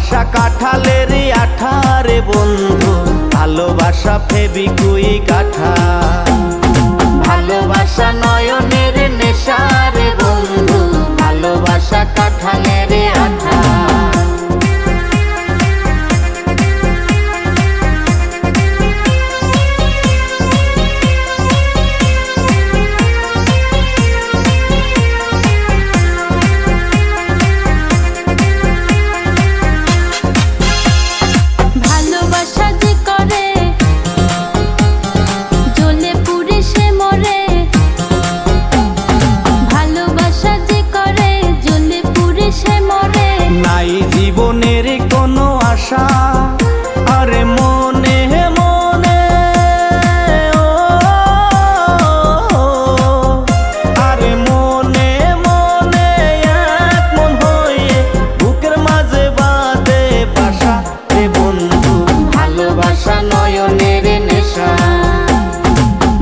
ভালোবাসা কাঁঠালের আঠা রে বন্ধু, ভালোবাসা ফেবিকুইক আঠা। ভালোবাসা নয়নের নেশা রে বন্ধু, ভালোবাসা কাঁঠালের আঠা। জীবনের কোনো আশা আরে মনে মনে, আরে মনে মনে এক মন হয়ে বুকের মাঝে বাঁধে বাসা রে বন্ধু, ভালোবাসা নয়নের নেশা।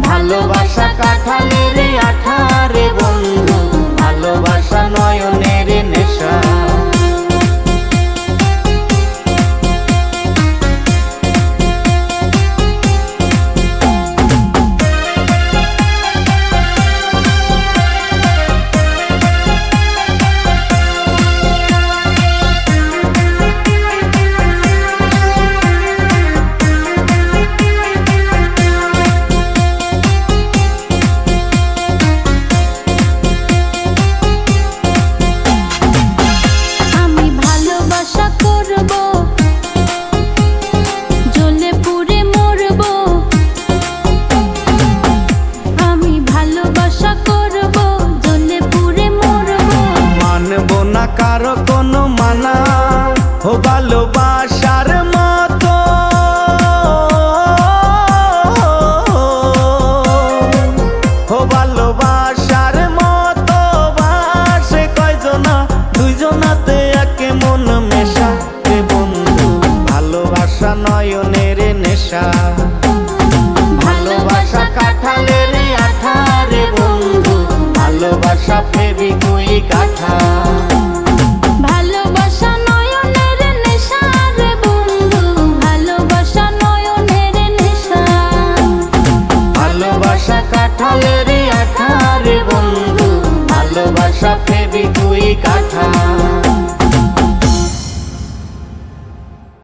ভালোবাসা কাঁঠালের আঠা রে বন্ধু, ভালোবাসা নয়নের নেশা। কারো কোনো মানা ও ভালোবাসার মতো, ও ভালোবাসার মতো বাসে কয়জনা, দুইজনাতে একে মন মেশা রে বন্ধু, ভালোবাসা নয়নের নেশা। ভালোবাসা কাঁঠালের আঠা রে বন্ধু, ভালোবাসা ফেবিকুইক আঠা।